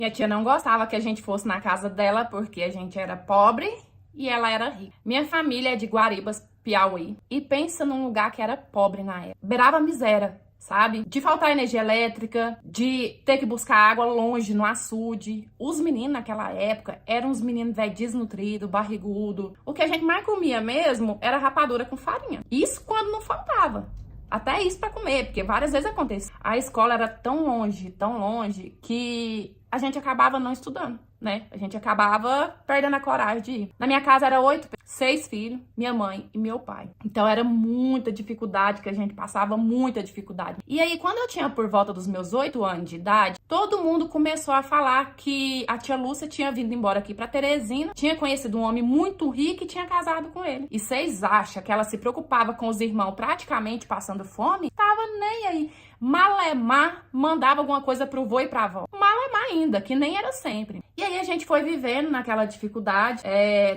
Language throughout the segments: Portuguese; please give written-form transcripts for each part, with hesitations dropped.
Minha tia não gostava que a gente fosse na casa dela porque a gente era pobre e ela era rica. Minha família é de Guaribas, Piauí. E pensa num lugar que era pobre na época. Beirava a miséria, sabe? De faltar energia elétrica, de ter que buscar água longe, no açude. Os meninos naquela época eram uns meninos velho desnutridos, barrigudo. O que a gente mais comia mesmo era rapadura com farinha. Isso quando não faltava. Até isso pra comer, porque várias vezes acontecia. A escola era tão longe, que a gente acabava não estudando, né? A gente acabava perdendo a coragem de ir. Na minha casa era 6 filhos, minha mãe e meu pai. Então era muita dificuldade que a gente passava, muita dificuldade. E aí, quando eu tinha por volta dos meus 8 anos de idade, todo mundo começou a falar que a tia Lúcia tinha vindo embora aqui pra Teresina, tinha conhecido um homem muito rico e tinha casado com ele. E vocês acham que ela se preocupava com os irmãos praticamente passando fome? Tava nem aí. Malemar mandava alguma coisa pro vô e pra avó. Malemar ainda, que nem era sempre. E aí a gente foi vivendo naquela dificuldade.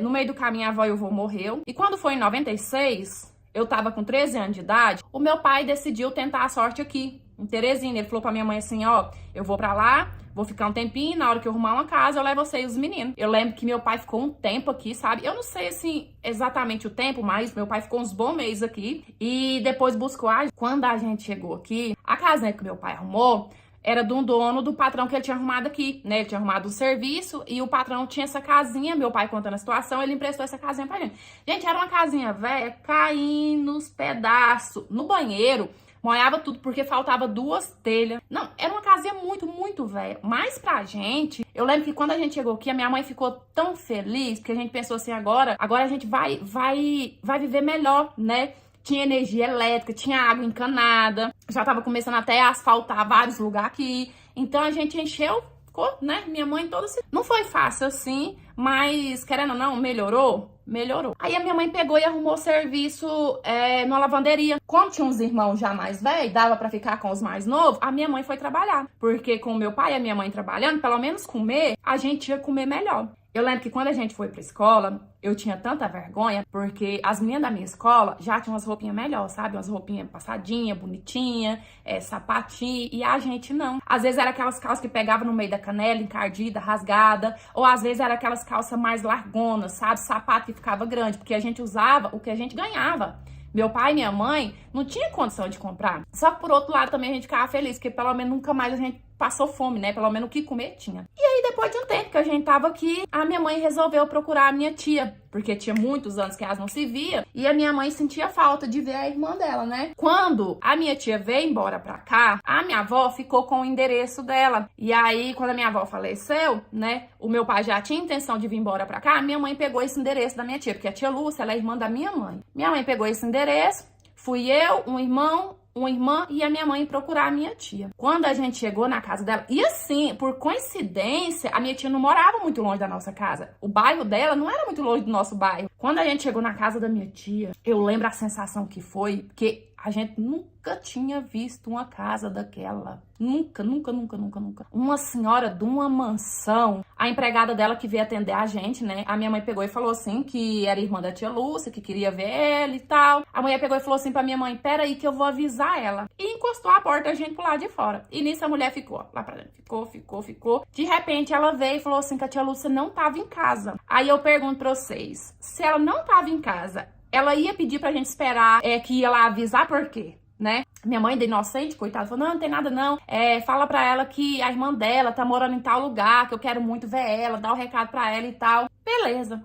No meio do caminho a avó e o vô morreu. E quando foi em 96, eu tava com 13 anos de idade, o meu pai decidiu tentar a sorte aqui, em Teresina. Ele falou pra minha mãe assim, ó, eu vou pra lá, vou ficar um tempinho, na hora que eu arrumar uma casa, eu levo você e os meninos. Eu lembro que meu pai ficou um tempo aqui, sabe? Eu não sei, assim, exatamente o tempo, mas meu pai ficou uns bons meses aqui. E depois buscou Quando a gente chegou aqui, a casinha que meu pai arrumou era de um dono do patrão que ele tinha arrumado aqui, né? Ele tinha arrumado o serviço e o patrão tinha essa casinha, meu pai contando a situação, ele emprestou essa casinha pra gente. Gente, era uma casinha velha, caindo os pedaços. No banheiro, molhava tudo porque faltava 2 telhas. Não, era uma casinha muito velha. Mas pra gente, eu lembro que quando a gente chegou aqui, a minha mãe ficou tão feliz, porque a gente pensou assim, agora a gente vai viver melhor, né? Tinha energia elétrica, tinha água encanada, já tava começando até a asfaltar vários lugares aqui. Então a gente encheu, ficou, né? Minha mãe toda assim. Não foi fácil assim, mas querendo ou não, melhorou. Aí a minha mãe pegou e arrumou serviço numa lavanderia. Como tinha uns irmãos já mais velhos, dava pra ficar com os mais novos, a minha mãe foi trabalhar. Porque com o meu pai e a minha mãe trabalhando, pelo menos comer, a gente ia comer melhor. Eu lembro que quando a gente foi pra escola, eu tinha tanta vergonha, porque as meninas da minha escola já tinham umas roupinhas melhores, sabe? Umas roupinhas passadinhas, bonitinhas, sapatinho, e a gente não. Às vezes era aquelas calças que pegavam no meio da canela, encardida, rasgada, ou às vezes era aquelas calças mais largonas, sabe? Sapato que ficava grande, porque a gente usava o que a gente ganhava. Meu pai e minha mãe não tinham condição de comprar. Só que por outro lado também a gente ficava feliz, porque pelo menos nunca mais a gente passou fome, né? Pelo menos o que comer tinha. E aí depois de um tempo que a gente tava aqui, a minha mãe resolveu procurar a minha tia, porque tinha muitos anos que elas não se via, e a minha mãe sentia falta de ver a irmã dela, né? Quando a minha tia veio embora pra cá, a minha avó ficou com o endereço dela. E aí, quando a minha avó faleceu, né? O meu pai já tinha intenção de vir embora pra cá, a minha mãe pegou esse endereço da minha tia, porque a tia Lúcia, ela é irmã da minha mãe. Minha mãe pegou esse endereço, fui eu, um irmão, uma irmã e a minha mãe procurar a minha tia. Quando a gente chegou na casa dela, e assim, por coincidência, a minha tia não morava muito longe da nossa casa. O bairro dela não era muito longe do nosso bairro. Quando a gente chegou na casa da minha tia, eu lembro a sensação que foi, porque a gente nunca tinha visto uma casa daquela. Nunca. Uma senhora de uma mansão. A empregada dela que veio atender a gente, né? A minha mãe pegou e falou assim que era irmã da tia Lúcia, que queria ver ela e tal. A mulher pegou e falou assim pra minha mãe, peraí que eu vou avisar ela. E encostou a porta da gente pro lado de fora. E nisso a mulher ficou, ó, lá pra dentro. Ficou. De repente ela veio e falou assim que a tia Lúcia não tava em casa. Aí eu pergunto pra vocês, se ela não tava em casa, ela ia pedir pra gente esperar que ia lá avisar por quê, né? Minha mãe, da inocente, coitada, falou, não tem nada não. Fala pra ela que a irmã dela tá morando em tal lugar, que eu quero muito ver ela, dá o recado pra ela e tal. Beleza.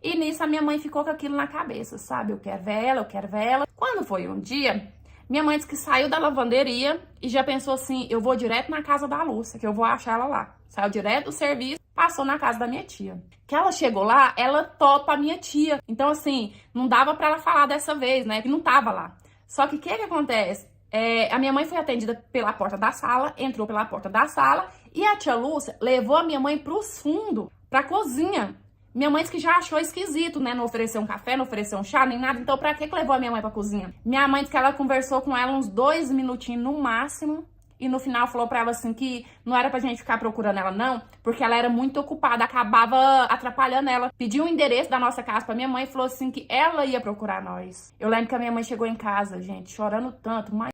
E nisso a minha mãe ficou com aquilo na cabeça, sabe? Eu quero ver ela. Quando foi um dia, minha mãe disse que saiu da lavanderia e já pensou assim, eu vou direto na casa da Lúcia, que eu vou achar ela lá. Saiu direto do serviço, passou na casa da minha tia. Que ela chegou lá, ela topa a minha tia. Então, assim, não dava pra ela falar dessa vez, né? Que não tava lá. Só que o que acontece? A minha mãe foi atendida pela porta da sala, entrou pela porta da sala, e a tia Lúcia levou a minha mãe pros fundos, pra cozinha. Minha mãe disse que já achou esquisito, né? Não ofereceu um café, não ofereceu um chá, nem nada. Então, pra que levou a minha mãe pra cozinha? Minha mãe disse que ela conversou com ela uns 2 minutinhos no máximo. E no final falou pra ela assim que não era pra gente ficar procurando ela não, porque ela era muito ocupada, acabava atrapalhando ela. Pediu o endereço da nossa casa pra minha mãe e falou assim que ela ia procurar nós. Eu lembro que a minha mãe chegou em casa, gente, chorando tanto, mas